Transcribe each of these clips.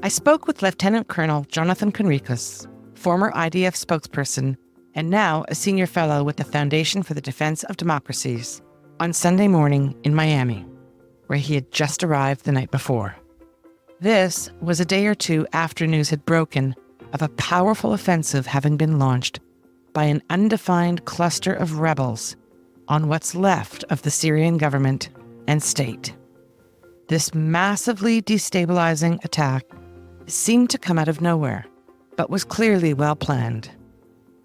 I spoke with Lieutenant Colonel Jonathan Conricus, former IDF spokesperson and now a senior fellow with the Foundation for the Defense of Democracies, on Sunday morning in Miami, where he had just arrived the night before. This was a day or two after news had broken of a powerful offensive having been launched by an undefined cluster of rebels on what's left of the Syrian government and state. This massively destabilizing attack seemed to come out of nowhere, but was clearly well planned.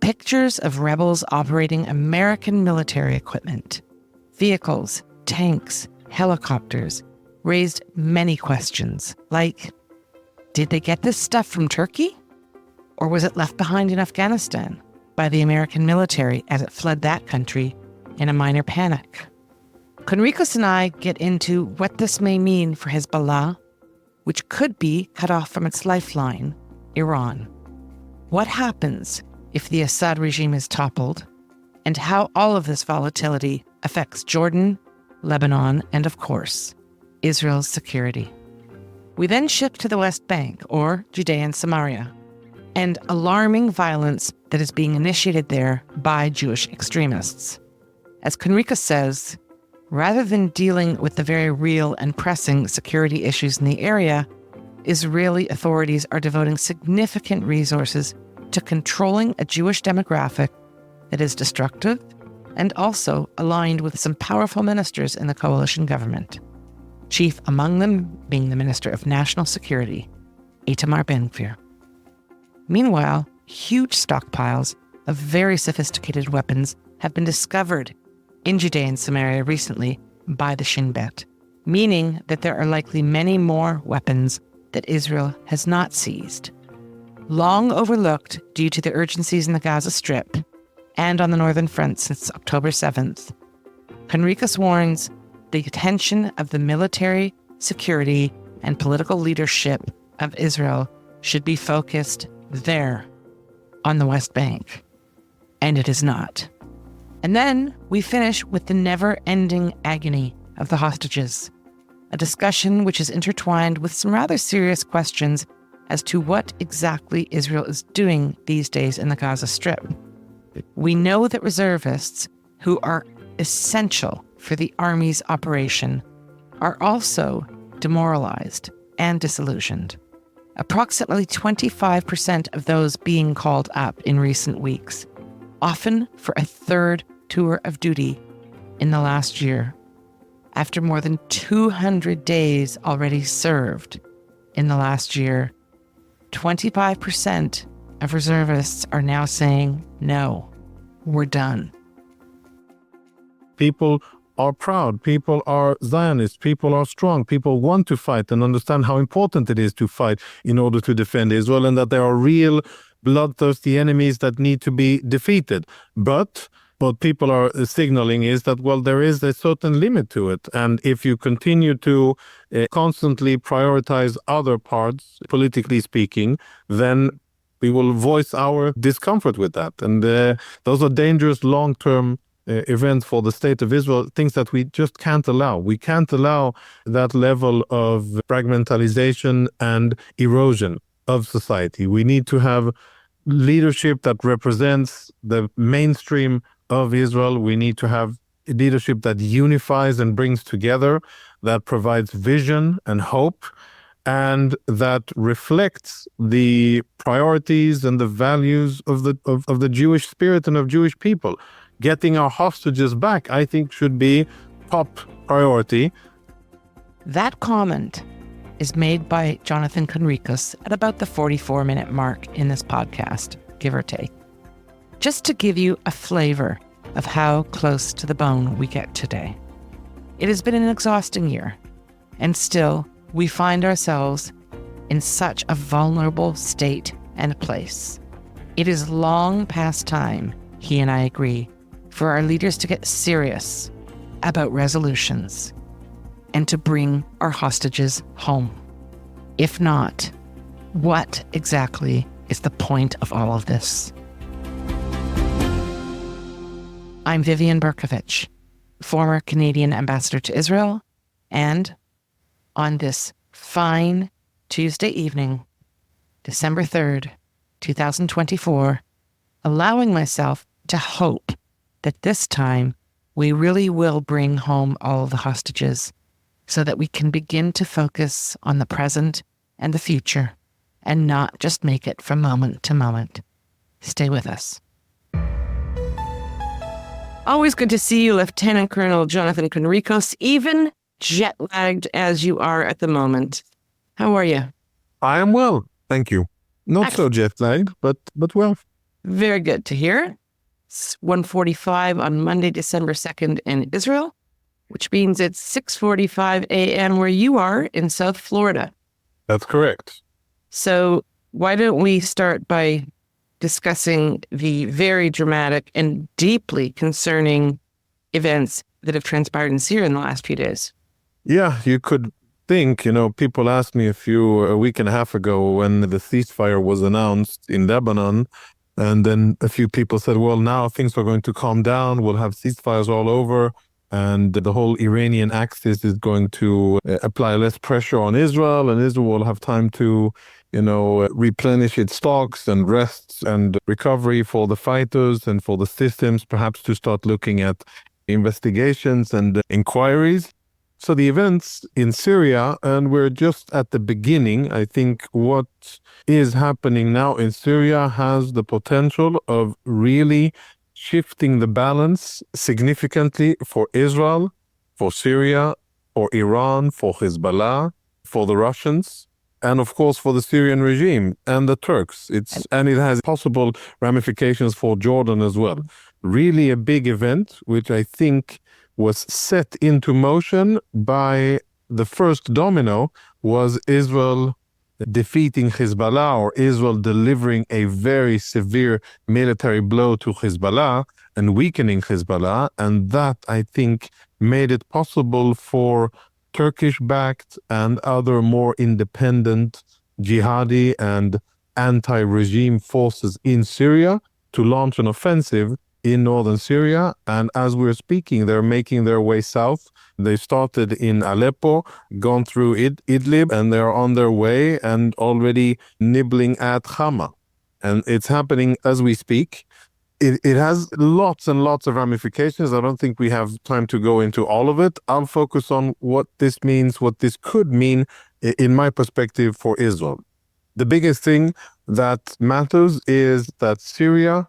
Pictures of rebels operating American military equipment, vehicles, tanks, helicopters, raised many questions, like, did they get this stuff from Turkey? Or was it left behind in Afghanistan by the American military as it fled that country in a minor panic? Conricus and I get into what this may mean for Hezbollah, which could be cut off from its lifeline, Iran. What happens if the Assad regime is toppled, and how all of this volatility affects Jordan, Lebanon, and of course, Israel's security. We then shift to the West Bank, or Judea and Samaria, and alarming violence that is being initiated there by Jewish extremists. As Conricus says, rather than dealing with the very real and pressing security issues in the area, Israeli authorities are devoting significant resources to controlling a Jewish demographic that is destructive and also aligned with some powerful ministers in the coalition government, chief among them being the Minister of National Security, Itamar Ben-Gvir. Meanwhile, huge stockpiles of very sophisticated weapons have been discovered in Judea and Samaria recently by the Shin Bet, meaning that there are likely many more weapons that Israel has not seized. Long overlooked due to the urgencies in the Gaza Strip and on the Northern Front since October 7th, Conricus warns the attention of the military, security, and political leadership of Israel should be focused there, on the West Bank. And it is not. And then we finish with the never-ending agony of the hostages, a discussion which is intertwined with some rather serious questions as to what exactly Israel is doing these days in the Gaza Strip. We know that reservists, who are essential for the army's operation, are also demoralized and disillusioned. Approximately 25% of those being called up in recent weeks, often for a third tour of duty in the last year, after more than 200 days already served in the last year, 25% of reservists are now saying, no, we're done. People are proud, people are Zionists, people are strong, people want to fight and understand how important it is to fight in order to defend Israel, and that there are real bloodthirsty enemies that need to be defeated. But what people are signaling is that, well, there is a certain limit to it. And if you continue to constantly prioritize other parts, politically speaking, then we will voice our discomfort with that. And those are dangerous long-term events for the state of Israel, things that we just can't allow. We can't allow that level of fragmentalization and erosion of society. We need to have leadership that represents the mainstream of Israel. We need to have leadership that unifies and brings together, that provides vision and hope, and that reflects the priorities and the values of the Jewish spirit and of Jewish people. Getting our hostages back, I think, should be top priority. That comment is made by Jonathan Conricus at about the 44-minute mark in this podcast, give or take. Just to give you a flavor of how close to the bone we get today. It has been an exhausting year, and still we find ourselves in such a vulnerable state and place. It is long past time, he and I agree, for our leaders to get serious about resolutions and to bring our hostages home. If not, what exactly is the point of all of this? I'm Vivian Berkovich, former Canadian ambassador to Israel, and on this fine Tuesday evening, December 3rd, 2024, allowing myself to hope that this time we really will bring home all of the hostages so that we can begin to focus on the present and the future and not just make it from moment to moment. Stay with us. Always good to see you, Lieutenant Colonel Jonathan Conricus, even jet-lagged as you are at the moment. How are you? I am well, thank you. Not so jet-lagged, but well. Very good to hear. It's 1:45 on Monday, December 2nd in Israel, which means it's 6:45 a.m. where you are in South Florida. That's correct. So why don't we start by discussing the very dramatic and deeply concerning events that have transpired in Syria in the last few days? Yeah, you could think, people asked me a week and a half ago when the ceasefire was announced in Lebanon, and then a few people said, well, now things are going to calm down, we'll have ceasefires all over, and the whole Iranian axis is going to apply less pressure on Israel, and Israel will have time to replenish its stocks and rest and recovery for the fighters and for the systems, perhaps to start looking at investigations and inquiries. So the events in Syria, and we're just at the beginning. I think what is happening now in Syria has the potential of really shifting the balance significantly for Israel, for Syria, for Iran, for Hezbollah, for the Russians, and of course for the Syrian regime and the Turks. It has possible ramifications for Jordan as well. Really a big event, which I think was set into motion by the first domino was Israel defeating Hezbollah, or Israel delivering a very severe military blow to Hezbollah and weakening Hezbollah. And that, I think, made it possible for Turkish-backed and other more independent jihadi and anti-regime forces in Syria to launch an offensive in northern Syria. And as we're speaking, they're making their way south. They started in Aleppo, gone through Idlib, and they're on their way and already nibbling at Hama. And it's happening as we speak. It has lots and lots of ramifications. I don't think we have time to go into all of it. I'll focus on what this means, what this could mean, in my perspective, for Israel. The biggest thing that matters is that Syria,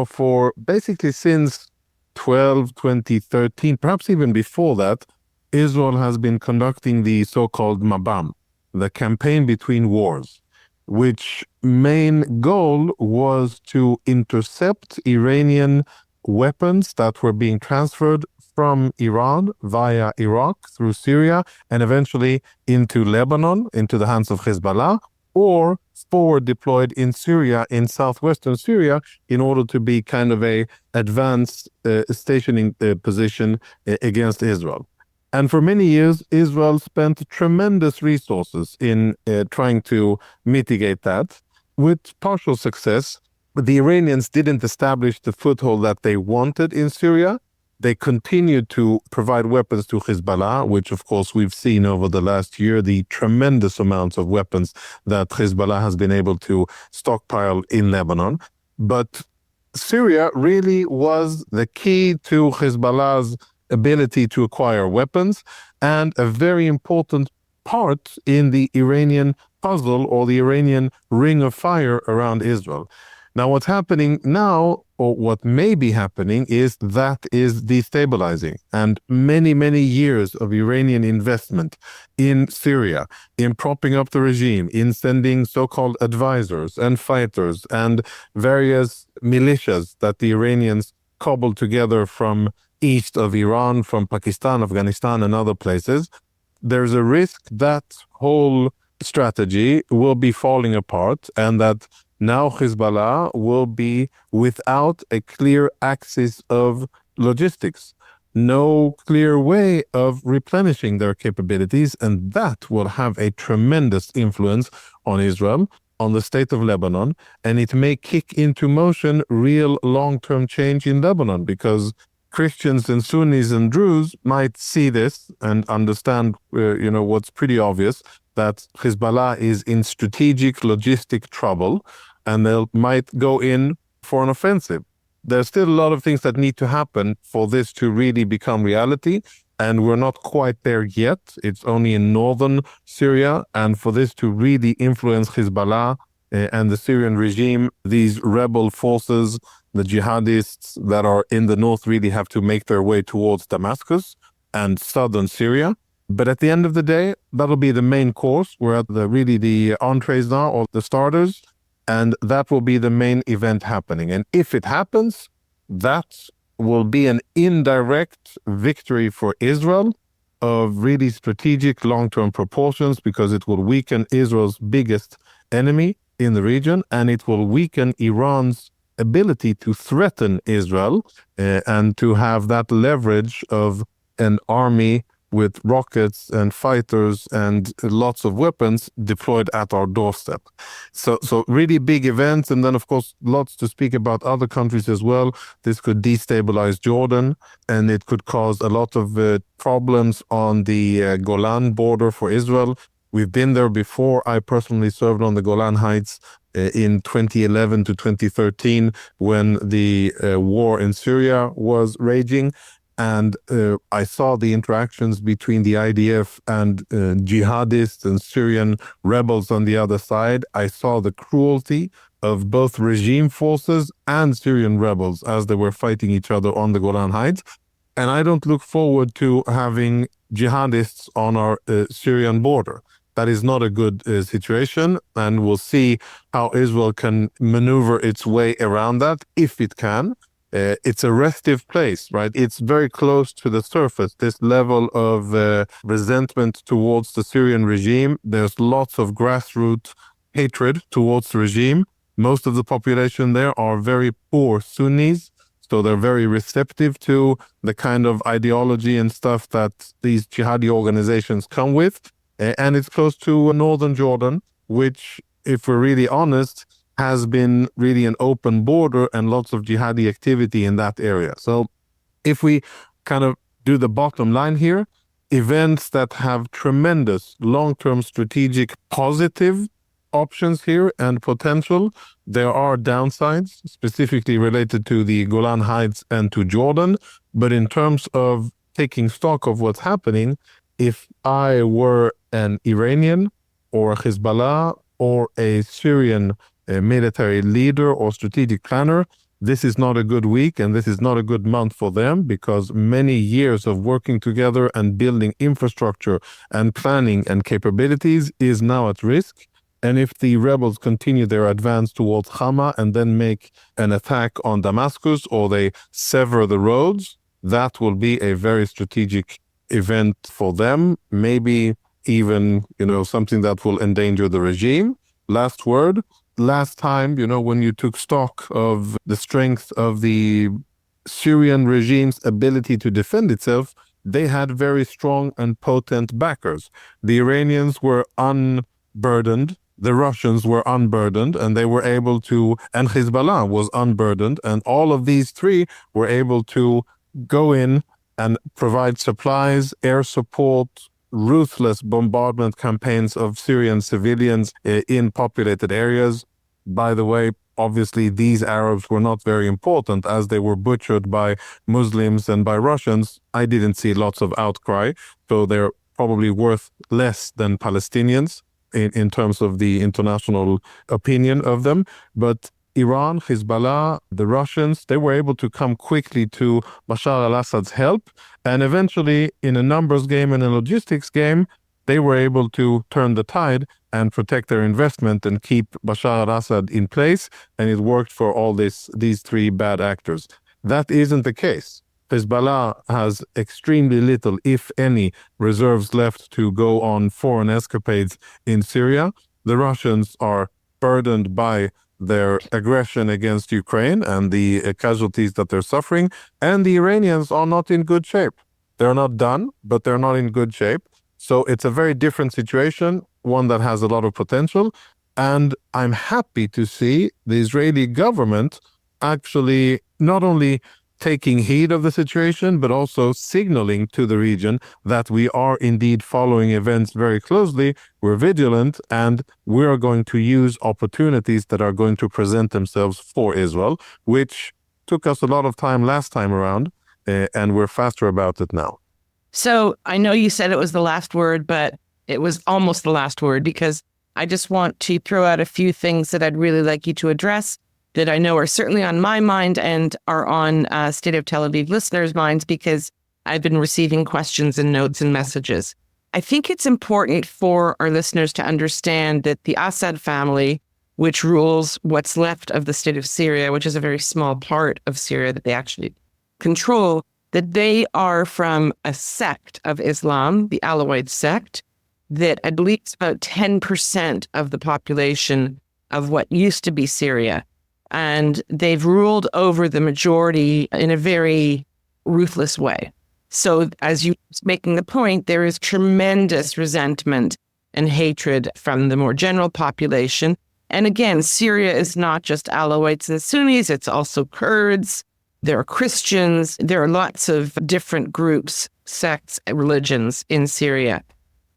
for basically since 2013, perhaps even before that, Israel has been conducting the so-called Mabam, the campaign between wars, which main goal was to intercept Iranian weapons that were being transferred from Iran via Iraq through Syria and eventually into Lebanon, into the hands of Hezbollah, or forward deployed in Syria, in southwestern Syria, in order to be kind of a advanced stationing position against Israel. And for many years, Israel spent tremendous resources in trying to mitigate that, with partial success. But the Iranians didn't establish the foothold that they wanted in Syria. They continued to provide weapons to Hezbollah, which of course we've seen over the last year, the tremendous amounts of weapons that Hezbollah has been able to stockpile in Lebanon. But Syria really was the key to Hezbollah's ability to acquire weapons and a very important part in the Iranian puzzle, or the Iranian ring of fire around Israel. Now, what's happening now, or what may be happening, is destabilizing. And many, many years of Iranian investment in Syria, in propping up the regime, in sending so-called advisors and fighters and various militias that the Iranians cobbled together from east of Iran, from Pakistan, Afghanistan, and other places, there's a risk that whole strategy will be falling apart, and that now Hezbollah will be without a clear axis of logistics, no clear way of replenishing their capabilities, and that will have a tremendous influence on Israel, on the state of Lebanon, and it may kick into motion real long-term change in Lebanon, because Christians and Sunnis and Druze might see this and understand, what's pretty obvious, that Hezbollah is in strategic logistic trouble and they might go in for an offensive. There's still a lot of things that need to happen for this to really become reality, and we're not quite there yet. It's only in northern Syria, and for this to really influence Hezbollah and the Syrian regime, these rebel forces, the jihadists that are in the north really have to make their way towards Damascus and southern Syria. But at the end of the day, that'll be the main course. We're at the entrees now, or the starters, and that will be the main event happening. And if it happens, that will be an indirect victory for Israel of really strategic long-term proportions, because it will weaken Israel's biggest enemy in the region, and it will weaken Iran's ability to threaten Israel and to have that leverage of an army with rockets and fighters and lots of weapons deployed at our doorstep. So really big events. And then, of course, lots to speak about other countries as well. This could destabilize Jordan, and it could cause a lot of problems on the Golan border for Israel. We've been there before. I personally served on the Golan Heights in 2011 to 2013 when the war in Syria was raging. And I saw the interactions between the IDF and jihadists and Syrian rebels on the other side. I saw the cruelty of both regime forces and Syrian rebels as they were fighting each other on the Golan Heights. And I don't look forward to having jihadists on our Syrian border. That is not a good situation, and we'll see how Israel can maneuver its way around that, if it can. It's a restive place, right? It's very close to the surface, this level of resentment towards the Syrian regime. There's lots of grassroots hatred towards the regime. Most of the population there are very poor Sunnis, so they're very receptive to the kind of ideology and stuff that these jihadi organizations come with. And it's close to northern Jordan, which, if we're really honest, has been really an open border and lots of jihadi activity in that area. So if we kind of do the bottom line here, events that have tremendous long-term strategic positive options here and potential, there are downsides specifically related to the Golan Heights and to Jordan. But in terms of taking stock of what's happening, if I were an Iranian or Hezbollah or a Syrian military leader or strategic planner, this is not a good week and this is not a good month for them, because many years of working together and building infrastructure and planning and capabilities is now at risk. And if the rebels continue their advance towards Hama and then make an attack on Damascus, or they sever the roads, that will be a very strategic event for them, maybe even, something that will endanger the regime. Last word. Last time, when you took stock of the strength of the Syrian regime's ability to defend itself, they had very strong and potent backers. The Iranians were unburdened, the Russians were unburdened, and they were able to, and Hezbollah was unburdened, and all of these three were able to go in and provide supplies, air support, ruthless bombardment campaigns of Syrian civilians in populated areas. By the way, obviously these Arabs were not very important as they were butchered by Muslims and by Russians. I didn't see lots of outcry, so they're probably worth less than Palestinians in terms of the international opinion of them. But Iran, Hezbollah, the Russians, they were able to come quickly to Bashar al-Assad's help. And eventually, in a numbers game and a logistics game, they were able to turn the tide and protect their investment and keep Bashar al-Assad in place. And it worked for all these three bad actors. That isn't the case. Hezbollah has extremely little, if any, reserves left to go on foreign escapades in Syria. The Russians are burdened by their aggression against Ukraine and the casualties that they're suffering. And the Iranians are not in good shape. They're not done, but they're not in good shape. So it's a very different situation, one that has a lot of potential. And I'm happy to see the Israeli government actually not only taking heed of the situation, but also signaling to the region that we are indeed following events very closely, we're vigilant, and we are going to use opportunities that are going to present themselves for Israel, which took us a lot of time last time around, and we're faster about it now. So I know you said it was the last word, but it was almost the last word, because I just want to throw out a few things that I'd really like you to address that I know are certainly on my mind and are on State of Tel Aviv listeners' minds, because I've been receiving questions and notes and messages. I think it's important for our listeners to understand that the Assad family, which rules what's left of the state of Syria, which is a very small part of Syria that they actually control, that they are from a sect of Islam, the Alawite sect, that I believe is about 10% of the population of what used to be Syria. And they've ruled over the majority in a very ruthless way. So as you were making the point, there is tremendous resentment and hatred from the more general population. And again, Syria is not just Alawites and Sunnis, it's also Kurds. There are Christians. There are lots of different groups, sects, religions in Syria.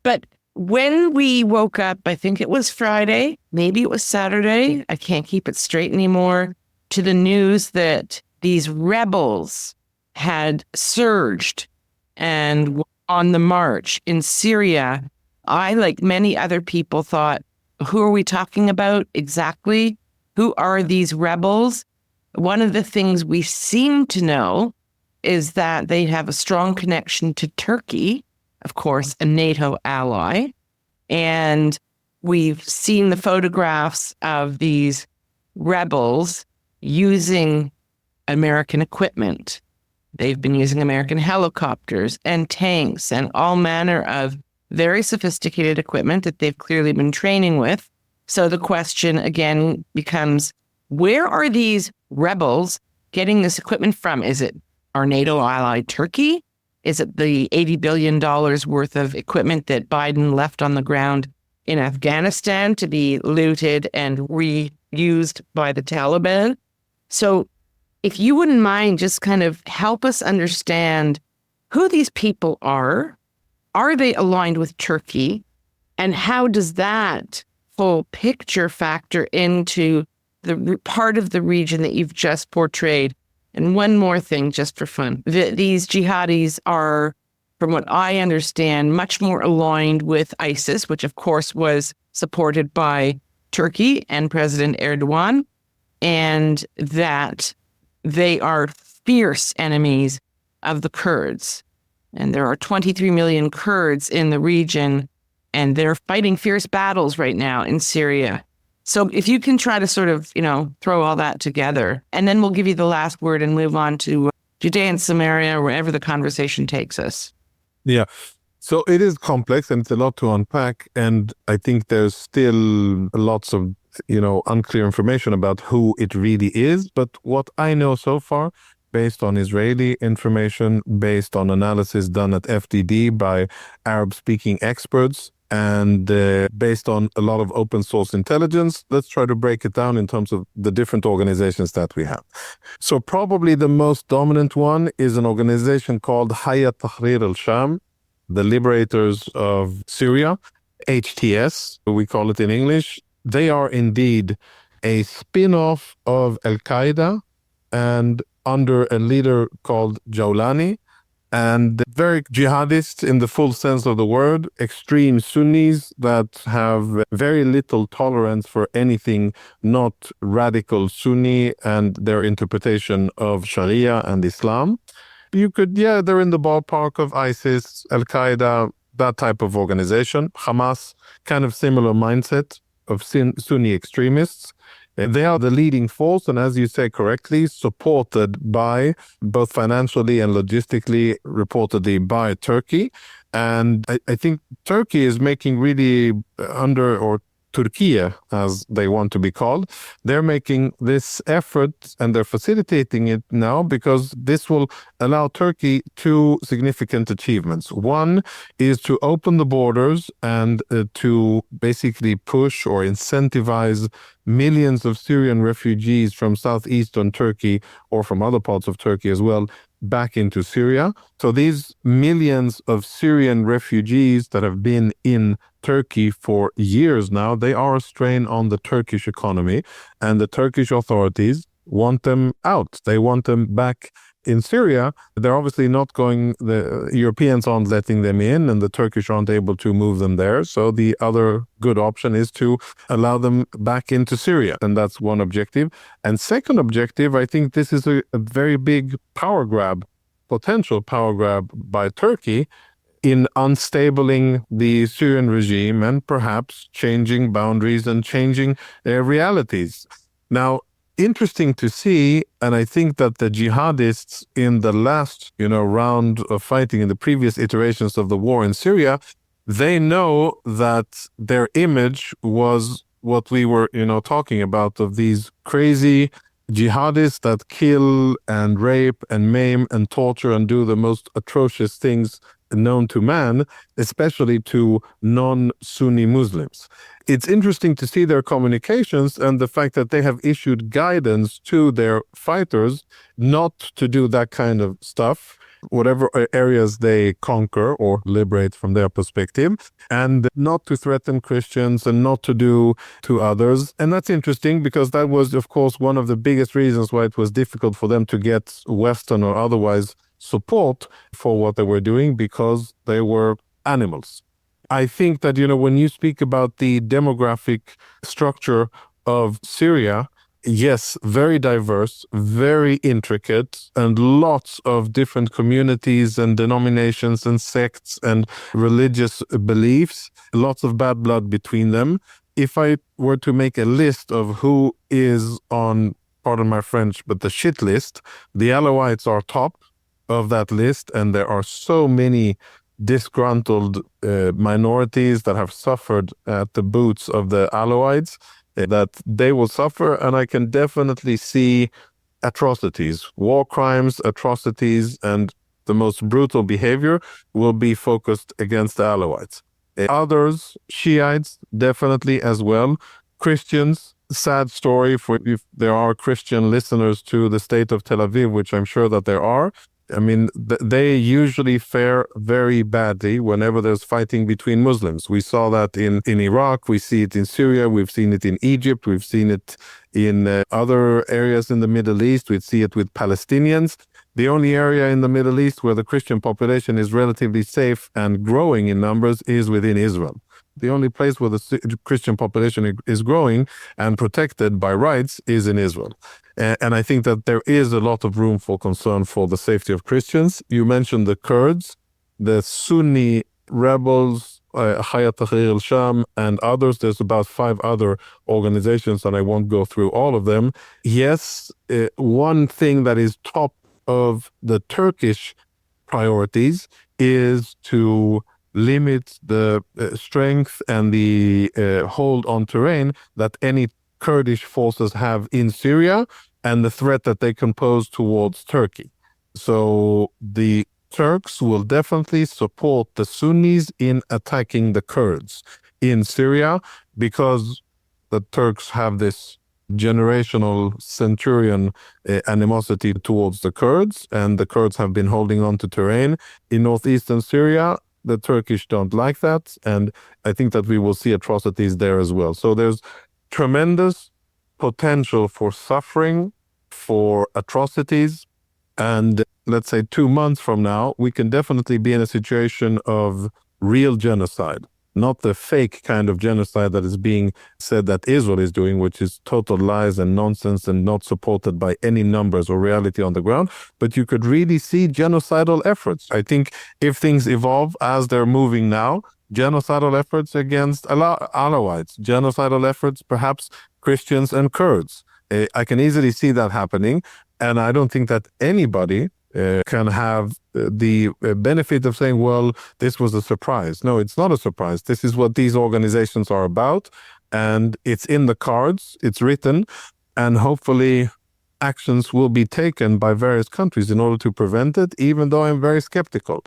But when we woke up, I think it was Friday, maybe it was Saturday, I can't keep it straight anymore, to the news that these rebels had surged and were on the march in Syria, I, like many other people, thought, who are we talking about exactly? Who are these rebels? One of the things we seem to know is that they have a strong connection to Turkey, of course, a NATO ally. And we've seen the photographs of these rebels using American equipment. They've been using American helicopters and tanks and all manner of very sophisticated equipment that they've clearly been training with. So the question again becomes, where are these rebels getting this equipment from? Is it our NATO ally Turkey? Is it the $80 billion worth of equipment that Biden left on the ground in Afghanistan to be looted and reused by the Taliban? So if you wouldn't mind, just kind of help us understand who these people are. Are they aligned with Turkey? And how does that whole picture factor into the part of the region that you've just portrayed? And one more thing, just for fun. These jihadis are, from what I understand, much more aligned with ISIS, which of course was supported by Turkey and President Erdogan, and that they are fierce enemies of the Kurds. And there are 23 million Kurds in the region, and they're fighting fierce battles right now in Syria. So if you can try to sort of, throw all that together, and then we'll give you the last word and move on to Judea and Samaria, wherever the conversation takes us. Yeah. So it is complex and it's a lot to unpack. And I think there's still lots of, unclear information about who it really is. But what I know so far, based on Israeli information, based on analysis done at FDD by Arab-speaking experts, and based on a lot of open source intelligence, let's try to break it down in terms of the different organizations that we have. So probably the most dominant one is an organization called Hayat Tahrir al-Sham, the Liberators of Syria, HTS, we call it in English. They are indeed a spin-off of Al-Qaeda and under a leader called Jawlani, and very jihadists in the full sense of the word, extreme Sunnis that have very little tolerance for anything not radical Sunni and their interpretation of Sharia and Islam. They're in the ballpark of ISIS, Al-Qaeda, that type of organization. Hamas, kind of similar mindset of Sunni extremists. They are the leading force, and as you say correctly, supported by both financially and logistically, reportedly by Turkey. And I think Turkey is making really Turkey, as they want to be called. They're making this effort and they're facilitating it now because this will allow Turkey two significant achievements. One is to open the borders and to basically push or incentivize millions of Syrian refugees from southeastern Turkey or from other parts of Turkey as well back into Syria. So these millions of Syrian refugees that have been in Turkey for years now, they are a strain on the Turkish economy, and the Turkish authorities want them out. They want them back in Syria. They're obviously not going, the Europeans aren't letting them in, and the Turkish aren't able to move them there. So the other good option is to allow them back into Syria. And that's one objective. And second objective, I think this is a very big power grab, potential power grab by Turkey in unstabling the Syrian regime and perhaps changing boundaries and changing their realities. Now, interesting to see, and I think that the jihadists in the last, round of fighting in the previous iterations of the war in Syria, they know that their image was what we were, talking about, of these crazy jihadists that kill and rape and maim and torture and do the most atrocious things known to man, especially to non-Sunni Muslims. It's interesting to see their communications and the fact that they have issued guidance to their fighters not to do that kind of stuff, whatever areas they conquer or liberate from their perspective, and not to threaten Christians and not to do to others. And that's interesting because that was, of course, one of the biggest reasons why it was difficult for them to get Western or otherwise support for what they were doing, because they were animals. I think that, when you speak about the demographic structure of Syria, yes, very diverse, very intricate, and lots of different communities and denominations and sects and religious beliefs, lots of bad blood between them. If I were to make a list of who is on, pardon my French, but the shit list, the Alawites are top of that list, and there are so many disgruntled minorities that have suffered at the boots of the Alawites that they will suffer, and I can definitely see atrocities, war crimes, atrocities, and the most brutal behavior will be focused against the Alawites. Others, Shiites, definitely as well. Christians, sad story for if there are Christian listeners to the state of Tel Aviv, which I'm sure that there are. I mean, they usually fare very badly whenever there's fighting between Muslims. We saw that in Iraq, we see it in Syria, we've seen it in Egypt, we've seen it in other areas in the Middle East, we see it with Palestinians. The only area in the Middle East where the Christian population is relatively safe and growing in numbers is within Israel. The only place where the Christian population is growing and protected by rights is in Israel. And I think that there is a lot of room for concern for the safety of Christians. You mentioned the Kurds, the Sunni rebels, Hayat Tahrir al-Sham, and others. There's about 5 other organizations, and I won't go through all of them. Yes, one thing that is top of the Turkish priorities is to limit the strength and the hold on terrain that any Kurdish forces have in Syria and the threat that they can pose towards Turkey. So the Turks will definitely support the Sunnis in attacking the Kurds in Syria because the Turks have this generational centurion animosity towards the Kurds, and the Kurds have been holding on to terrain in northeastern Syria. The Turkish don't like that, and I think that we will see atrocities there as well. So there's tremendous potential for suffering, for atrocities, and let's say 2 months from now, we can definitely be in a situation of real genocide. Not the fake kind of genocide that is being said that Israel is doing, which is total lies and nonsense and not supported by any numbers or reality on the ground. But you could really see genocidal efforts. I think if things evolve as they're moving now, genocidal efforts against Alawites, genocidal efforts, perhaps Christians and Kurds. I can easily see that happening. And I don't think that anybody can have the benefit of saying, well, this was a surprise. No, it's not a surprise. This is what these organizations are about. and it's in the cards, it's written, and hopefully actions will be taken by various countries in order to prevent it, even though I'm very skeptical.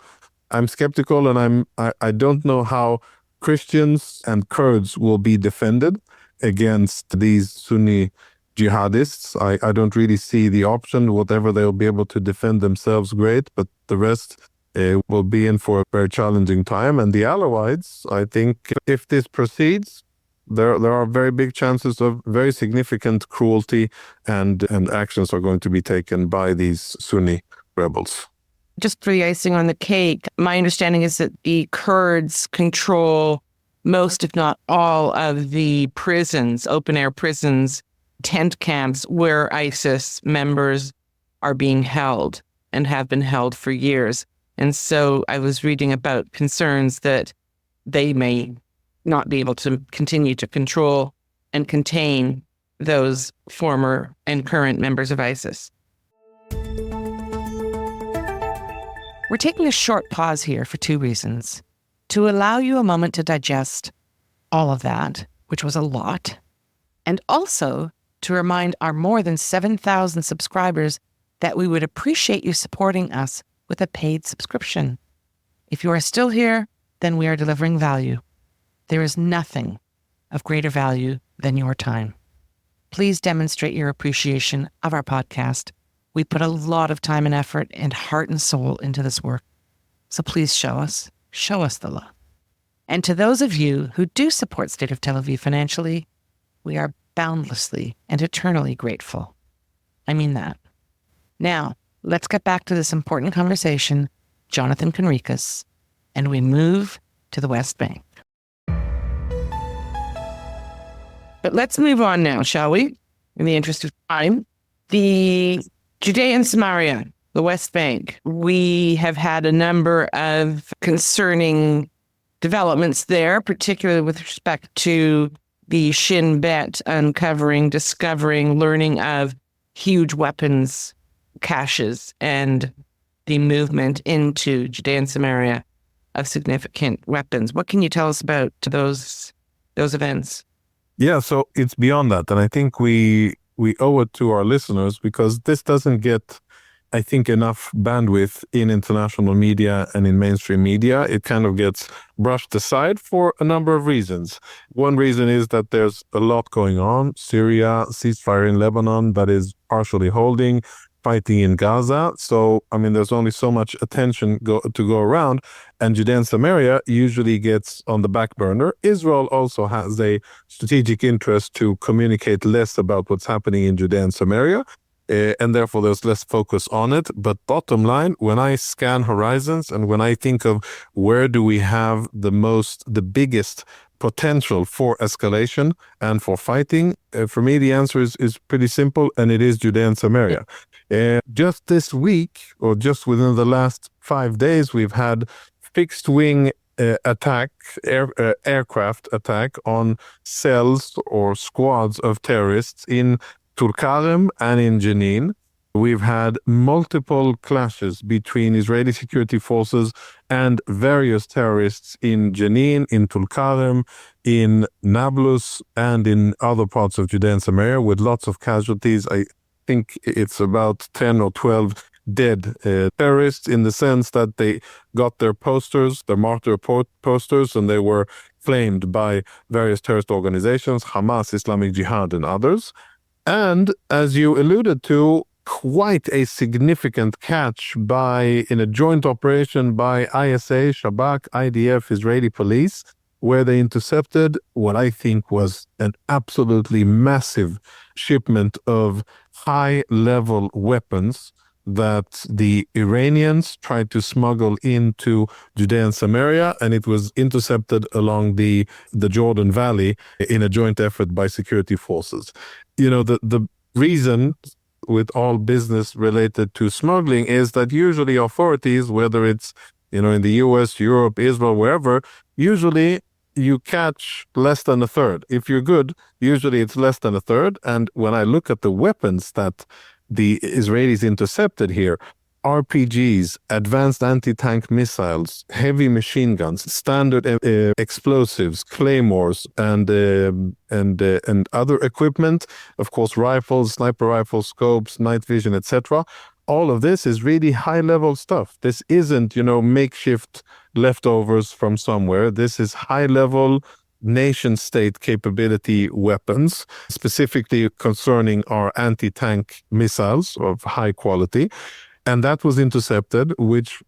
I'm skeptical, and I don't know how Christians and Kurds will be defended against these Sunni jihadists. I don't really see the option. Whatever they'll be able to defend themselves, great, but the rest will be in for a very challenging time. And the Alawites, I think, if this proceeds, there are very big chances of very significant cruelty, and actions are going to be taken by these Sunni rebels. Just for the icing on the cake, my understanding is that the Kurds control most, if not all, of the prisons, open-air prisons, tent camps where ISIS members are being held and have been held for years. And so I was reading about concerns that they may not be able to continue to control and contain those former and current members of ISIS. We're taking a short pause here for two reasons. To allow you a moment to digest all of that, which was a lot, and also to remind our more than 7,000 subscribers that we would appreciate you supporting us with a paid subscription. If you are still here, then we are delivering value. There is nothing of greater value than your time. Please demonstrate your appreciation of our podcast. We put a lot of time and effort and heart and soul into this work. So please show us the love. And to those of you who do support State of Tel Aviv financially, we are boundlessly and eternally grateful. I mean that. Now, let's get back to this important conversation, Jonathan Conricus, and we move to the West Bank. But let's move on now, shall we? In the interest of time. The Judea and Samaria, the West Bank. We have had a number of concerning developments there, particularly with respect to the Shin Bet discovering, learning of huge weapons caches and the movement into Judea and Samaria of significant weapons. What can you tell us about those events? Yeah, so it's beyond that. And I think we owe it to our listeners, because this doesn't get, I think, enough bandwidth in international media and in mainstream media. It kind of gets brushed aside for a number of reasons. One reason is that there's a lot going on. Syria, ceasefire in Lebanon that is partially holding, fighting in Gaza. So, I mean, there's only so much attention to go around, and Judea and Samaria usually gets on the back burner. Israel also has a strategic interest to communicate less about what's happening in Judea and Samaria, and therefore there's less focus on it. But bottom line, when I scan horizons and when I think of where do we have the biggest potential for escalation and for fighting, for me the answer is pretty simple, and it is Judea and Samaria. Just this week, or just within the last 5 days, we've had fixed wing aircraft attack on cells or squads of terrorists in Tulkarem and in Jenin. We've had multiple clashes between Israeli security forces and various terrorists in Jenin, in Tulkarem, in Nablus, and in other parts of Judea and Samaria, with lots of casualties. I think it's about 10 or 12 dead terrorists, in the sense that they got their martyr posters, and they were flamed by various terrorist organizations, Hamas, Islamic Jihad, and others. And as you alluded to, quite a significant catch in a joint operation by ISA, Shabak, IDF, Israeli police, where they intercepted what I think was an absolutely massive shipment of high-level weapons that the Iranians tried to smuggle into Judea and Samaria, and it was intercepted along the Jordan Valley in a joint effort by security forces. You know, the reason with all business related to smuggling is that usually authorities, whether it's, in the US, Europe, Israel, wherever, usually you catch less than a third. If you're good, usually it's less than a third. And when I look at the weapons that the Israelis intercepted here, RPGs, advanced anti-tank missiles, heavy machine guns, standard explosives, claymores, and other equipment. Of course, rifles, sniper rifles, scopes, night vision, etc. All of this is really high-level stuff. This isn't, makeshift leftovers from somewhere. This is high-level nation-state capability weapons, specifically concerning our anti-tank missiles of high quality. And that was intercepted, which,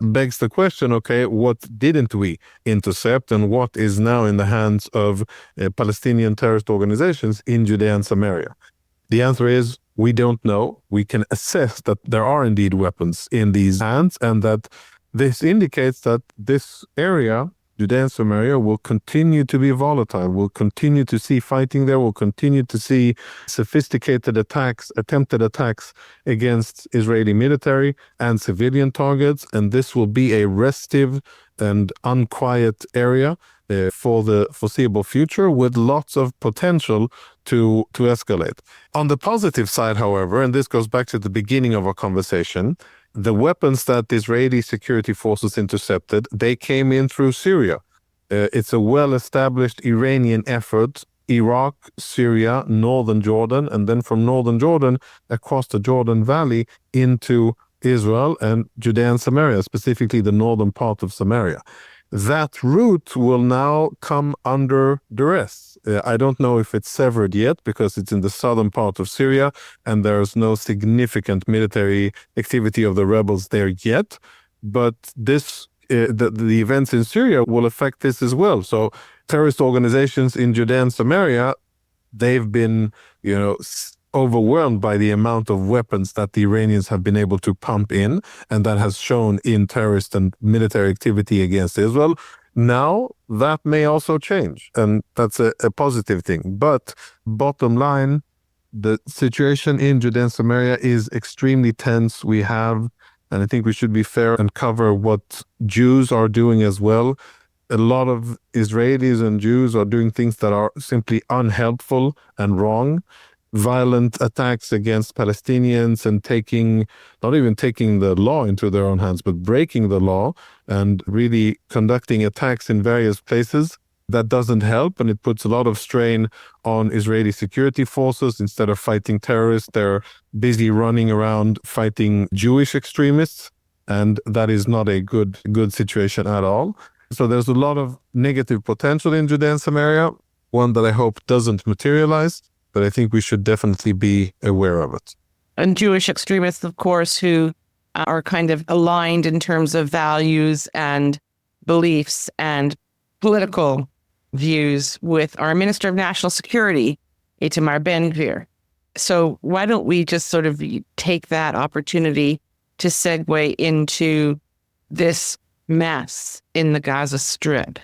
begs the question, okay, what didn't we intercept and what is now in the hands of Palestinian terrorist organizations in Judea and Samaria? The answer is we don't know. We can assess that there are indeed weapons in these hands, and that this indicates that this area, Judea and Samaria, will continue to be volatile. We'll continue to see fighting there. We'll continue to see sophisticated attacks, attempted attacks against Israeli military and civilian targets. And this will be a restive and unquiet area for the foreseeable future, with lots of potential to escalate. On the positive side, however, and this goes back to the beginning of our conversation, the weapons that the Israeli security forces intercepted, they came in through Syria. It's a well-established Iranian effort, Iraq, Syria, northern Jordan, and then from northern Jordan across the Jordan Valley into Israel and Judea and Samaria, specifically the northern part of Samaria. That route will now come under duress. I don't know if it's severed yet because it's in the southern part of Syria and there's no significant military activity of the rebels there yet. But the events in Syria will affect this as well. So terrorist organizations in Judea and Samaria, they've been, overwhelmed by the amount of weapons that the Iranians have been able to pump in, and that has shown in terrorist and military activity against Israel. Now, that may also change, and that's a positive thing. But bottom line, the situation in Judea and Samaria is extremely tense. We have, and I think we should be fair and cover what Jews are doing as well. A lot of Israelis and Jews are doing things that are simply unhelpful and wrong. Violent attacks against Palestinians and not even taking the law into their own hands, but breaking the law and really conducting attacks in various places. That doesn't help, and it puts a lot of strain on Israeli security forces. Instead of fighting terrorists, they're busy running around fighting Jewish extremists, and that is not a good situation at all. So there's a lot of negative potential in Judea and Samaria, one that I hope doesn't materialize. But I think we should definitely be aware of it. And Jewish extremists, of course, who are kind of aligned in terms of values and beliefs and political views with our Minister of National Security, Itamar Ben-Gvir. So why don't we just sort of take that opportunity to segue into this mess in the Gaza Strip?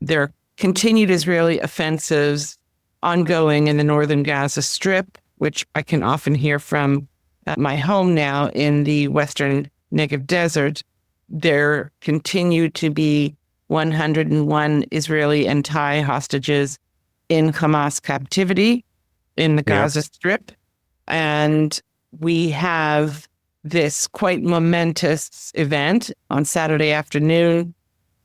There are continued Israeli offensives ongoing in the northern Gaza Strip, which I can often hear from my home now in the western Negev Desert. There continue to be 101 Israeli and Thai hostages in Hamas captivity in the Gaza Strip. And we have this quite momentous event on Saturday afternoon.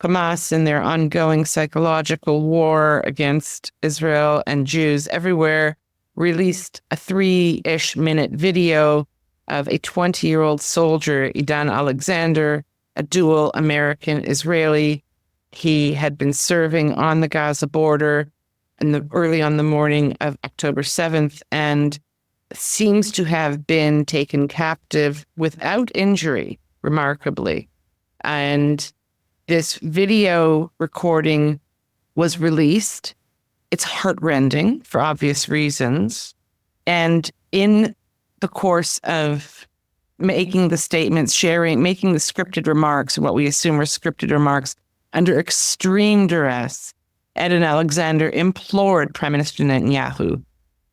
Hamas, in their ongoing psychological war against Israel and Jews everywhere, released a 3-ish minute video of a 20-year-old soldier, Idan Alexander, a dual American-Israeli. He had been serving on the Gaza border early on the morning of October 7th and seems to have been taken captive without injury, remarkably. And this video recording was released. It's heartrending for obvious reasons. And in the course of making the statements, making the scripted remarks, what we assume are scripted remarks, under extreme duress, Idan Alexander implored Prime Minister Netanyahu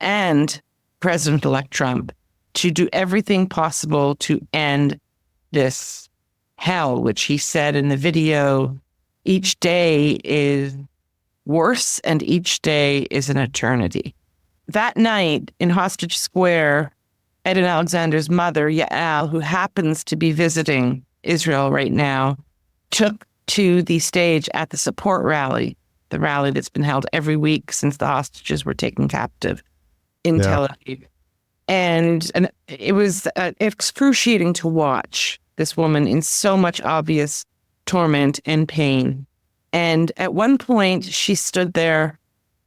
and President-elect Trump to do everything possible to end this hell, which he said in the video, each day is worse and each day is an eternity. That night in Hostage Square, Eden Alexander's mother, Yael, who happens to be visiting Israel right now, took to the stage at the support rally, the rally that's been held every week since the hostages were taken captive in Tel Aviv. And it was excruciating to watch this woman in so much obvious torment and pain. And at one point, she stood there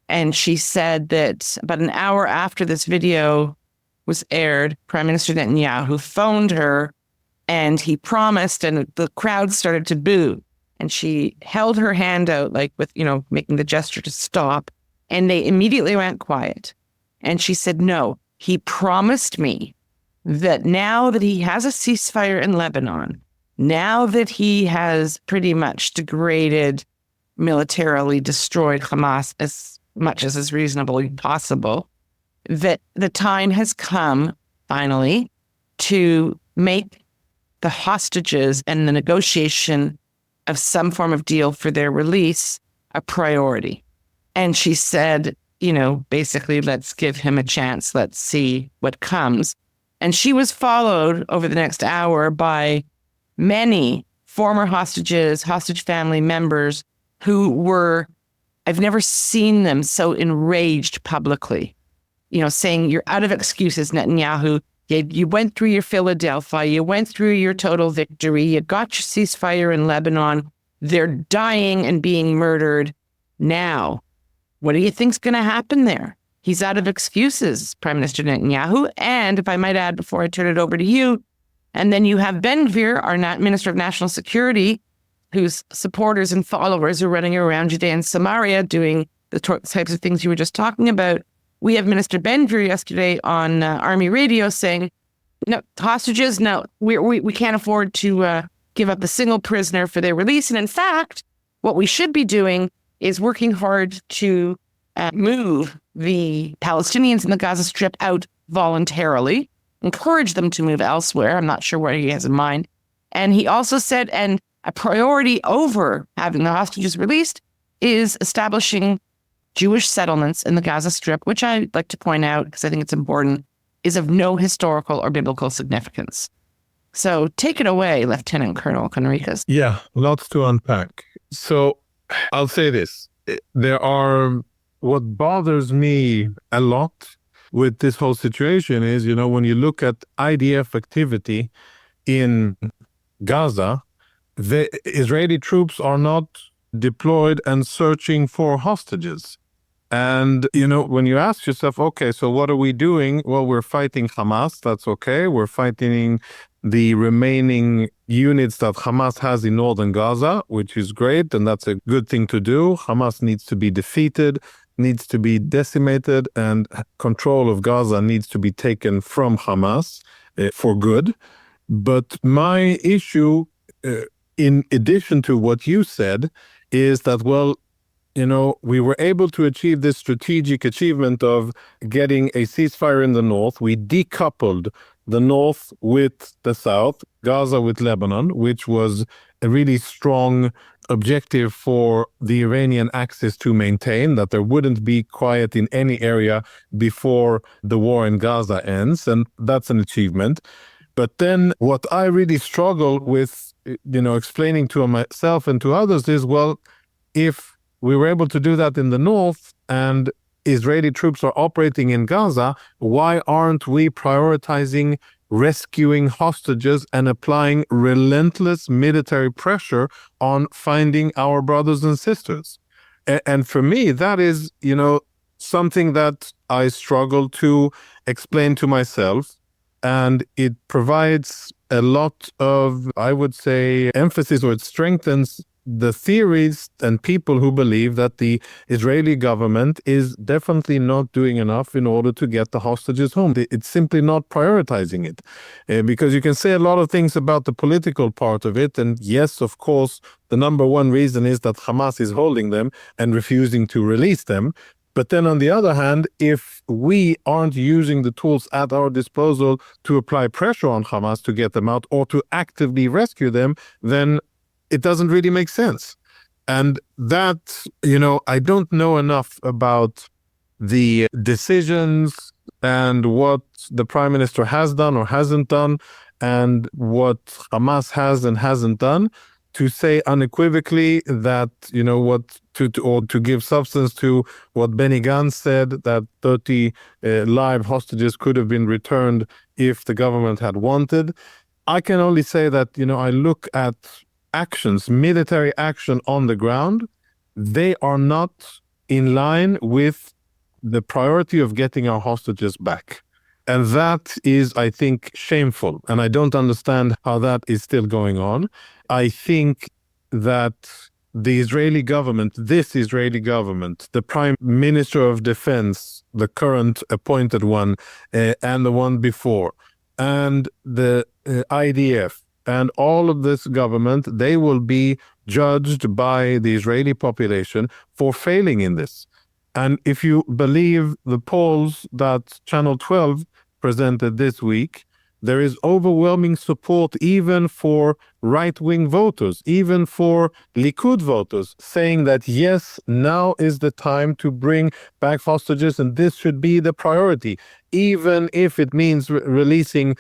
and she said that about an hour after this video was aired, Prime Minister Netanyahu phoned her and he promised, and the crowd started to boo. And she held her hand out, like with, making the gesture to stop. And they immediately went quiet. And she said, no, he promised me that now that he has a ceasefire in Lebanon, now that he has pretty much degraded, militarily destroyed Hamas as much as is reasonably possible, that the time has come, finally, to make the hostages and the negotiation of some form of deal for their release a priority. And she said, basically, let's give him a chance. Let's see what comes. And she was followed over the next hour by many former hostages, hostage family members who were, I've never seen them so enraged publicly, saying, you're out of excuses, Netanyahu. You went through your Philadelphia, you went through your total victory, you got your ceasefire in Lebanon. They're dying and being murdered now. What do you think's going to happen there? He's out of excuses, Prime Minister Netanyahu. And if I might add, before I turn it over to you, and then you have Ben Gvir, our Minister of National Security, whose supporters and followers are running around Judea and Samaria doing the types of things you were just talking about. We have Minister Ben Gvir yesterday on Army radio saying, no, hostages, no, we can't afford to give up a single prisoner for their release. And in fact, what we should be doing is working hard to move the Palestinians in the Gaza Strip out voluntarily, encourage them to move elsewhere. I'm not sure what he has in mind. And he also said, and a priority over having the hostages released is establishing Jewish settlements in the Gaza Strip, which I'd like to point out, because I think it's important, is of no historical or biblical significance. So take it away, Lieutenant Colonel Conricus. Yeah, lots to unpack. So I'll say this. What bothers me a lot with this whole situation is, when you look at IDF activity in Gaza, the Israeli troops are not deployed and searching for hostages. And, when you ask yourself, okay, so what are we doing? Well, we're fighting Hamas. That's okay. We're fighting the remaining units that Hamas has in northern Gaza, which is great. And that's a good thing to do. Hamas needs to be defeated, needs to be decimated, and control of Gaza needs to be taken from Hamas for good. But my issue, in addition to what you said, is that, we were able to achieve this strategic achievement of getting a ceasefire in the north. We decoupled the north with the south, Gaza with Lebanon, which was a really strong objective for the Iranian axis to maintain, that there wouldn't be quiet in any area before the war in Gaza ends. And that's an achievement. But then what I really struggle with, explaining to myself and to others is, if we were able to do that in the north and Israeli troops are operating in Gaza, why aren't we prioritizing rescuing hostages and applying relentless military pressure on finding our brothers and sisters? And for me, that is, something that I struggle to explain to myself. And it provides a lot of, I would say, emphasis, or it strengthens the theories and people who believe that the Israeli government is definitely not doing enough in order to get the hostages home. It's simply not prioritizing it. Because you can say a lot of things about the political part of it. And yes, of course, the number one reason is that Hamas is holding them and refusing to release them. But then on the other hand, if we aren't using the tools at our disposal to apply pressure on Hamas to get them out or to actively rescue them, then it doesn't really make sense. And that, I don't know enough about the decisions and what the prime minister has done or hasn't done, and what Hamas has and hasn't done, to say unequivocally that, or to give substance to what Benny Gantz said, that 30 live hostages could have been returned if the government had wanted. I can only say that, I look at actions, military action on the ground, they are not in line with the priority of getting our hostages back. And that is, I think, shameful. And I don't understand how that is still going on. I think that this Israeli government, the Prime Minister of Defense, the current appointed one, and the one before, and the IDF, and all of this government, they will be judged by the Israeli population for failing in this. And if you believe the polls that Channel 12 presented this week, there is overwhelming support even for right-wing voters, even for Likud voters, saying that yes, now is the time to bring back hostages and this should be the priority, even if it means releasing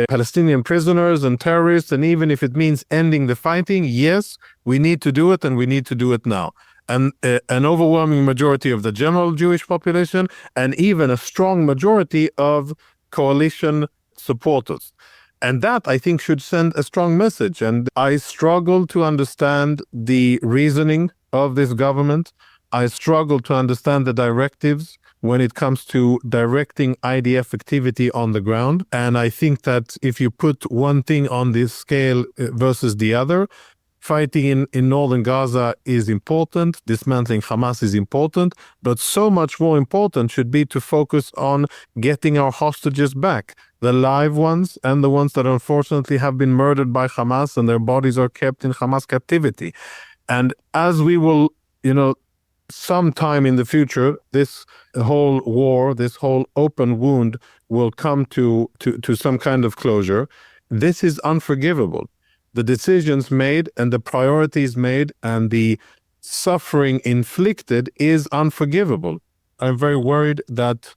Palestinian prisoners and terrorists, and even if it means ending the fighting. Yes, we need to do it, and we need to do it now. And an overwhelming majority of the general Jewish population, and even a strong majority of coalition supporters. And that, I think, should send a strong message. And I struggle to understand the reasoning of this government. I struggle to understand the directives when it comes to directing IDF activity on the ground. And I think that if you put one thing on this scale versus the other, fighting in northern Gaza is important, dismantling Hamas is important, but so much more important should be to focus on getting our hostages back, the live ones and the ones that unfortunately have been murdered by Hamas and their bodies are kept in Hamas captivity. And as we will, sometime in the future, this whole war, this whole open wound will come to some kind of closure. This is unforgivable. The decisions made and the priorities made and the suffering inflicted is unforgivable. I'm very worried that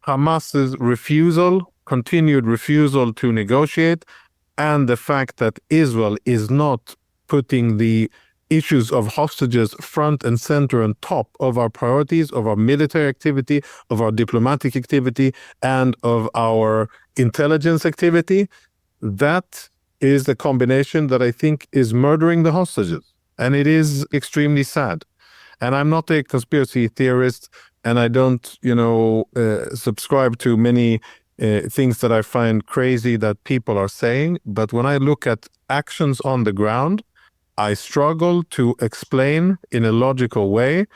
Hamas's continued refusal to negotiate, and the fact that Israel is not putting the issues of hostages front and center and top of our priorities, of our military activity, of our diplomatic activity, and of our intelligence activity, that is the combination that I think is murdering the hostages. And it is extremely sad. And I'm not a conspiracy theorist, and I don't, subscribe to many things that I find crazy that people are saying. But when I look at actions on the ground, I struggle to explain in a logical way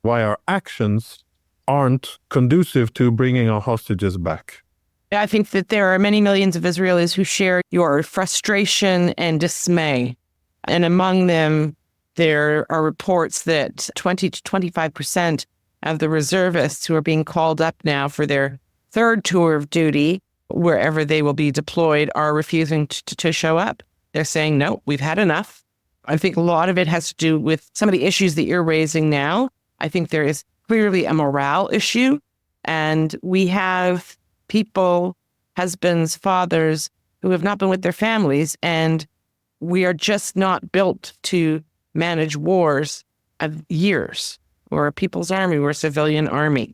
why our actions aren't conducive to bringing our hostages back. I think that there are many millions of Israelis who share your frustration and dismay. And among them, there are reports that 20 to 25% of the reservists who are being called up now for their third tour of duty, wherever they will be deployed, are refusing to show up. They're saying, no, we've had enough. I think a lot of it has to do with some of the issues that you're raising now. I think there is clearly a morale issue, and we have people, husbands, fathers, who have not been with their families, and we are just not built to manage wars of years. We're a people's army, we're a civilian army.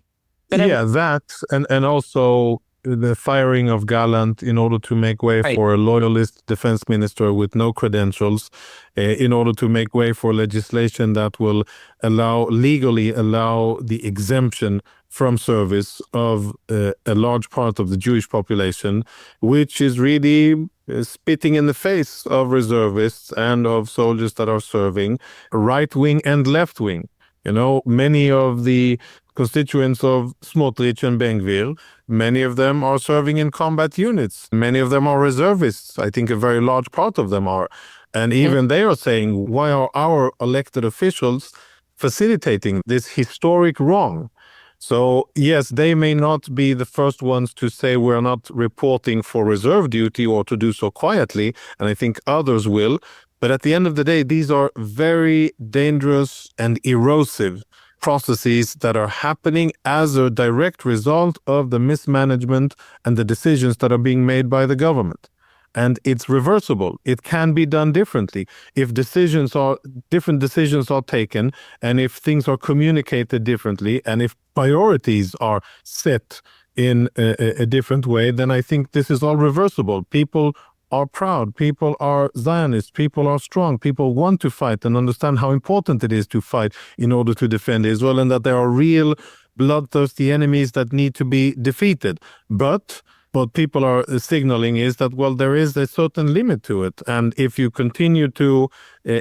But that, and also the firing of Gallant in order to make way for a loyalist defense minister with no credentials, in order to make way for legislation that will legally allow the exemption from service of a large part of the Jewish population, which is really spitting in the face of reservists and of soldiers that are serving, right wing and left wing. Many of the constituents of Smotrich and Ben-Gvir, many of them are serving in combat units. Many of them are reservists. I think a very large part of them are. And even they are saying, why are our elected officials facilitating this historic wrong? So yes, they may not be the first ones to say we're not reporting for reserve duty or to do so quietly, and I think others will. But at the end of the day, these are very dangerous and erosive processes that are happening as a direct result of the mismanagement and the decisions that are being made by the government. And it's reversible. It can be done differently. If different decisions are taken, and if things are communicated differently, and if priorities are set in a different way, then I think this is all reversible. People are proud. People are Zionists. People are strong. People want to fight and understand how important it is to fight in order to defend Israel, and that there are real bloodthirsty enemies that need to be defeated. But what people are signaling is that, well, there is a certain limit to it. And if you continue to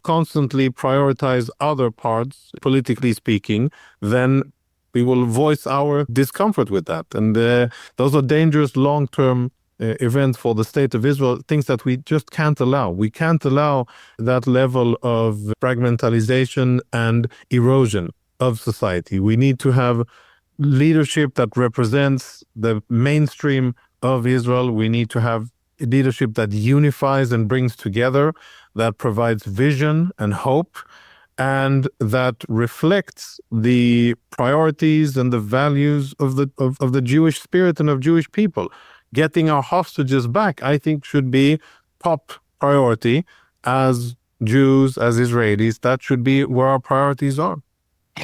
constantly prioritize other parts, politically speaking, then we will voice our discomfort with that. And those are dangerous long-term events for the state of Israel, things that we just can't allow. We can't allow that level of fragmentalization and erosion of society. We need to have leadership that represents the mainstream of Israel. We need to have leadership that unifies and brings together, that provides vision and hope, and that reflects the priorities and the values of the Jewish spirit and of Jewish people. Getting our hostages back, I think, should be top priority as Jews, as Israelis. That should be where our priorities are.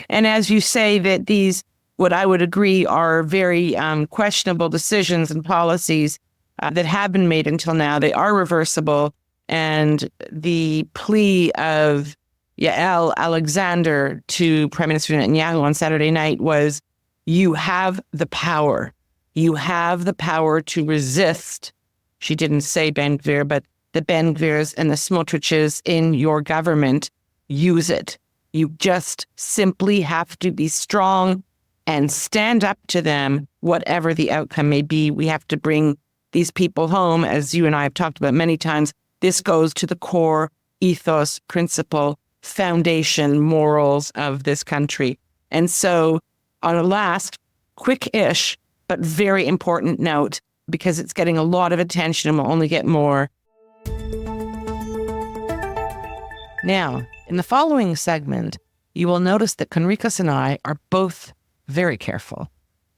And as you say, that these, what I would agree, are very questionable decisions and policies that have been made until now. They are reversible. And the plea of Yael Alexander to Prime Minister Netanyahu on Saturday night was, you have the power. You have the power to resist. She didn't say Ben Gvir, but the Ben Gvirs and the Smotriches in your government, use it. You just simply have to be strong and stand up to them, whatever the outcome may be. We have to bring these people home, as you and I have talked about many times. This goes to the core ethos, principle, foundation, morals of this country. And so on a last quick-ish but very important note, because it's getting a lot of attention and will only get more. Now, in the following segment, you will notice that Conricus and I are both very careful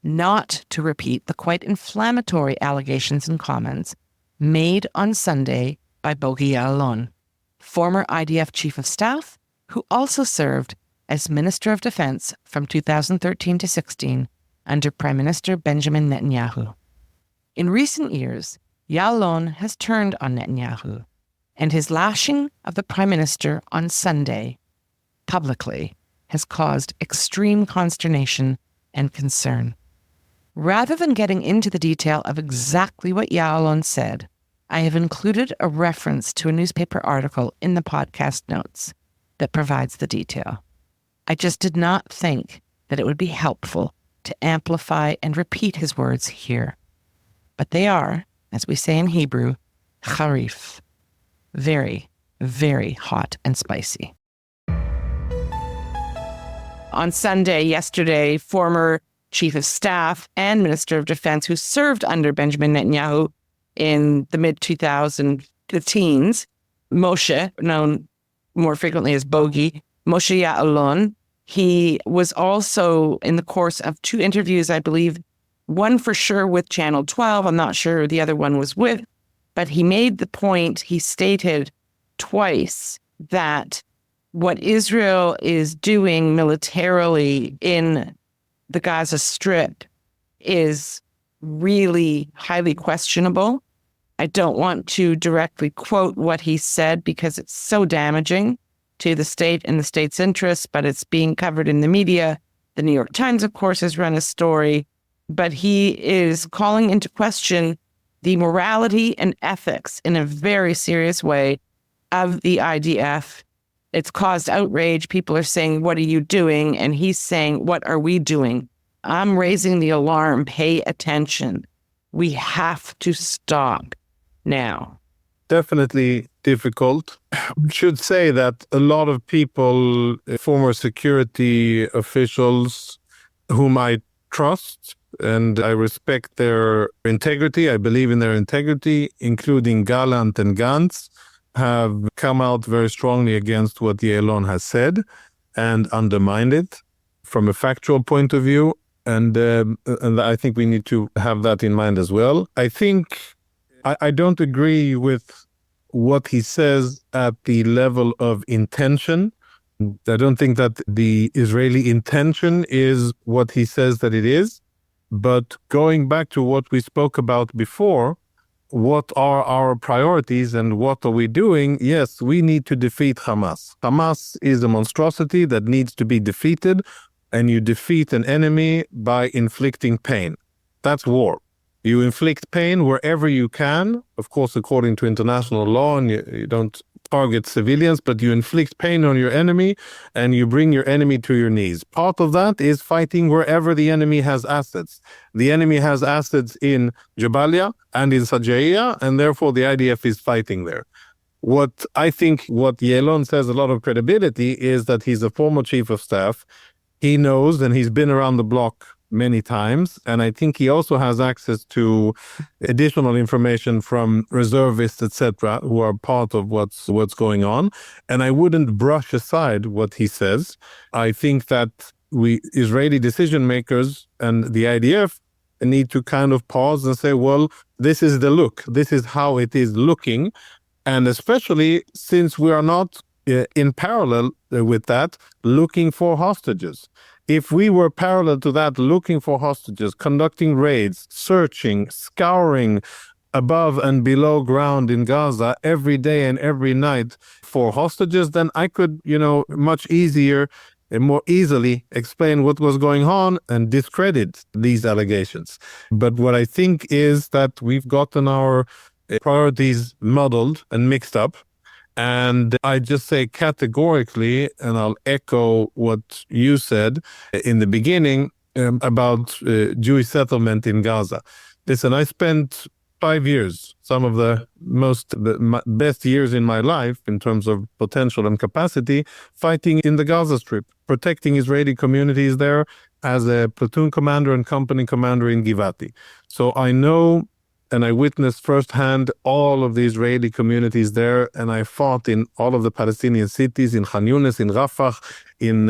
not to repeat the quite inflammatory allegations and comments made on Sunday by Bogi Ya'alon, former IDF Chief of Staff, who also served as Minister of Defense from 2013 to 16 under Prime Minister Benjamin Netanyahu. In recent years, Ya'alon has turned on Netanyahu, and his lashing of the Prime Minister on Sunday publicly has caused extreme consternation and concern. Rather than getting into the detail of exactly what Ya'alon said, I have included a reference to a newspaper article in the podcast notes that provides the detail. I just did not think that it would be helpful to amplify and repeat his words here. But they are, as we say in Hebrew, charif, very, very hot and spicy. On Sunday, yesterday, former Chief of Staff and Minister of Defense who served under Benjamin Netanyahu in the mid-2010s, Moshe, known more frequently as Bogi, Moshe Ya'alon, he was also in the course of two interviews, I believe, one for sure with Channel 12, I'm not sure who the other one was with, but he made the point, he stated twice that what Israel is doing militarily in the Gaza Strip is really highly questionable. I don't want to directly quote what he said because it's so damaging to the state and the state's interests, but it's being covered in the media. The New York Times, of course, has run a story, but he is calling into question the morality and ethics in a very serious way of the IDF. It's caused outrage. People are saying, what are you doing? And he's saying, what are we doing? I'm raising the alarm. Pay attention. We have to stop now. Definitely difficult. I should say that a lot of people, former security officials whom I trust and I respect their integrity, I believe in their integrity, including Gallant and Gantz, have come out very strongly against what Ya'alon has said and undermined it. from a factual point of view. And I think we need to have that in mind as well. I think I don't agree with what he says at the level of intention. I don't think that the Israeli intention is what he says that it is. But going back to what we spoke about before, what are our priorities and what are we doing? Yes, we need to defeat Hamas. Hamas is a monstrosity that needs to be defeated, and you defeat an enemy by inflicting pain. That's war. You inflict pain wherever you can, of course, according to international law, and you don't target civilians, but you inflict pain on your enemy and you bring your enemy to your knees. Part of that is fighting wherever the enemy has assets. The enemy has assets in Jabalia and in Sajaiya, and therefore the IDF is fighting there. What Yalon says a lot of credibility is that he's a former chief of staff. He knows, and he's been around the block many times, and I think he also has access to additional information from reservists, etc., who are part of what's going on. And I wouldn't brush aside what he says. I think that we Israeli decision makers and the IDF need to kind of pause and say, well, this is the look. This is how it is looking. And especially since we are not in parallel with that, looking for hostages. If we were parallel to that, looking for hostages, conducting raids, searching, scouring above and below ground in Gaza every day and every night for hostages, then I could, much easier and more easily explain what was going on and discredit these allegations. But what I think is that we've gotten our priorities muddled and mixed up. And I just say categorically, and I'll echo what you said in the beginning about Jewish settlement in Gaza. Listen, I spent 5 years, some of the best years in my life in terms of potential and capacity, fighting in the Gaza Strip, protecting Israeli communities there as a platoon commander and company commander in Givati. So I know and I witnessed firsthand all of the Israeli communities there, and I fought in all of the Palestinian cities, in Khan Yunis, in Rafah, in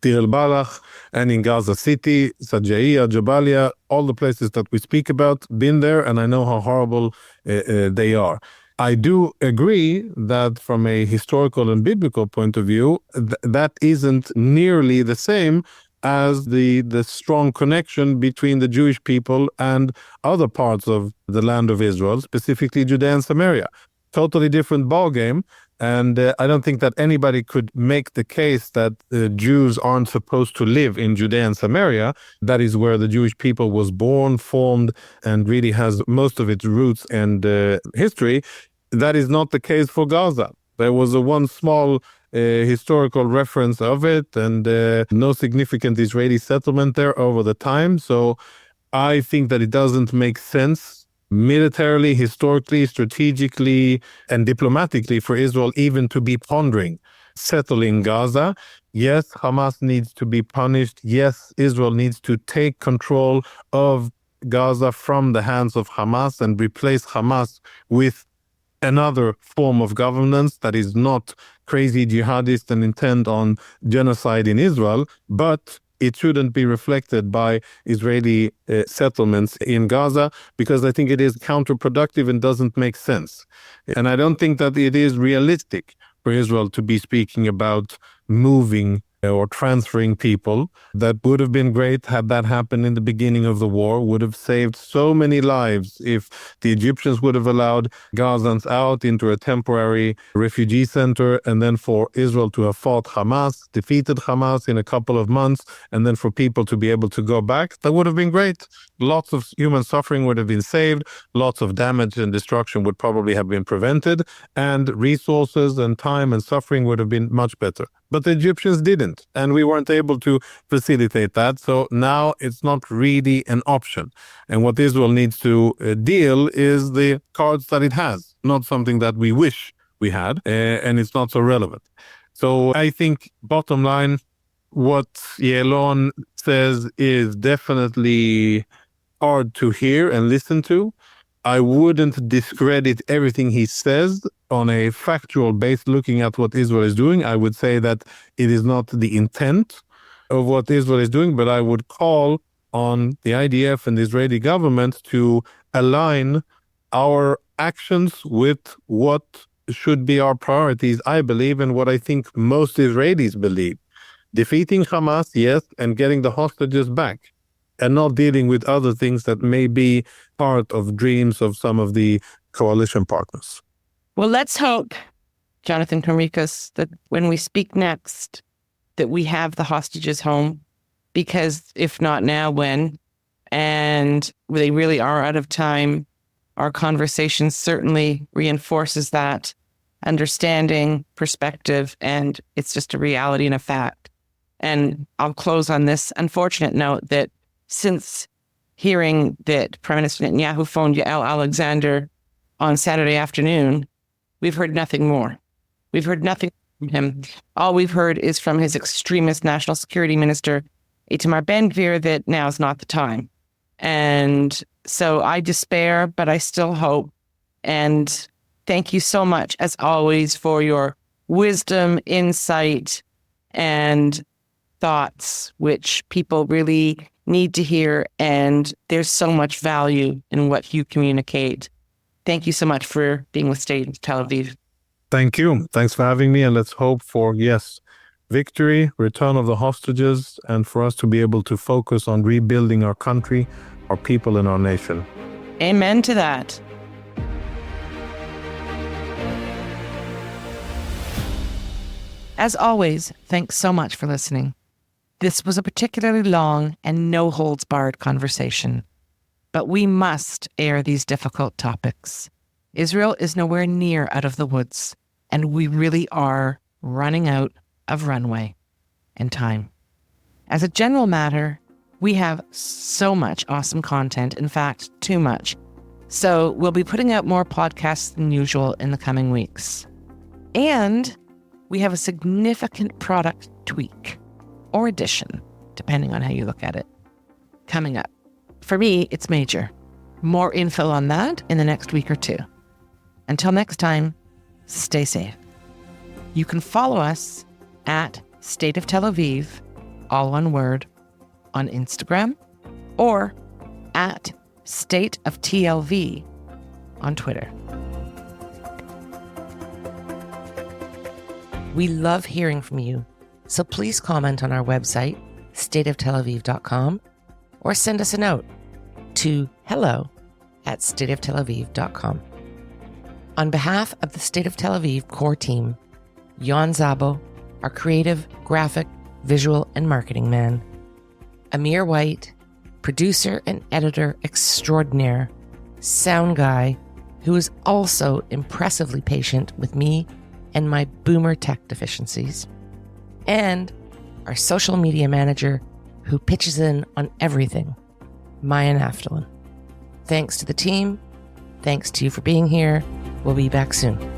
Deir el-Balach, and in Gaza City, Sajaiya, Jabalia, all the places that we speak about, been there, and I know how horrible they are. I do agree that from a historical and biblical point of view, that isn't nearly the same as the strong connection between the Jewish people and other parts of the land of Israel, specifically Judea and Samaria. Totally different ballgame. And I don't think that anybody could make the case that Jews aren't supposed to live in Judea and Samaria. That is where the Jewish people was born, formed, and really has most of its roots and history. That is not the case for Gaza. There was one small historical reference of it, and no significant Israeli settlement there over the time. So I think that it doesn't make sense militarily, historically, strategically, and diplomatically for Israel even to be pondering settling Gaza. Yes, Hamas needs to be punished. Yes, Israel needs to take control of Gaza from the hands of Hamas and replace Hamas with another form of governance that is not crazy jihadist and intent on genocide in Israel, but it shouldn't be reflected by Israeli settlements in Gaza, because I think it is counterproductive and doesn't make sense. And I don't think that it is realistic for Israel to be speaking about moving or transferring people. That would have been great had that happened in the beginning of the war, would have saved so many lives if the Egyptians would have allowed Gazans out into a temporary refugee center, and then for Israel to have fought Hamas, defeated Hamas in a couple of months, and then for people to be able to go back. That would have been great. Lots of human suffering would have been saved, lots of damage and destruction would probably have been prevented, and resources and time and suffering would have been much better. But the Egyptians didn't, and we weren't able to facilitate that. So now it's not really an option. And what Israel needs to deal is the cards that it has, not something that we wish we had, and it's not so relevant. So I think, bottom line, what Yalon says is definitely hard to hear and listen to. I wouldn't discredit everything he says on a factual base looking at what Israel is doing. I would say that it is not the intent of what Israel is doing, but I would call on the IDF and the Israeli government to align our actions with what should be our priorities, I believe, and what I think most Israelis believe. Defeating Hamas, yes, and getting the hostages back, and not dealing with other things that may be part of dreams of some of the coalition partners. Well, let's hope, Jonathan Conricus, that when we speak next, that we have the hostages home, because if not now, when? And they really are out of time. Our conversation certainly reinforces that understanding, perspective, and it's just a reality and a fact. And I'll close on this unfortunate note that since hearing that Prime Minister Netanyahu phoned Yael Alexander on Saturday afternoon, we've heard nothing more. We've heard nothing from him. All we've heard is from his extremist National Security Minister, Itamar Ben-Gvir, that now's not the time. And so I despair, but I still hope. And thank you so much, as always, for your wisdom, insight, and thoughts, which people really need to hear. And there's so much value in what you communicate. Thank you so much for being with State of Tel Aviv. Thank you. Thanks for having me. And let's hope for, yes, victory, return of the hostages, and for us to be able to focus on rebuilding our country, our people, and our nation. Amen to that. As always, thanks so much for listening. This was a particularly long and no-holds-barred conversation, but we must air these difficult topics. Israel is nowhere near out of the woods, and we really are running out of runway and time. As a general matter, we have so much awesome content, in fact, too much. So we'll be putting out more podcasts than usual in the coming weeks. And we have a significant product tweak or addition, depending on how you look at it, coming up. For me, it's major. More info on that in the next week or two. Until next time, stay safe. You can follow us at State of Tel Aviv, all one word, on Instagram, or at State of TLV on Twitter. We love hearing from you, so please comment on our website, stateoftelaviv.com, or send us a note to hello@stateoftelaviv.com. On behalf of the State of Tel Aviv core team, Jan Szabo, our creative, graphic, visual, and marketing man, Amir White, producer and editor extraordinaire, sound guy, who is also impressively patient with me and my boomer tech deficiencies, and our social media manager, who pitches in on everything, Maya Naftalin. Thanks to the team. Thanks to you for being here. We'll be back soon.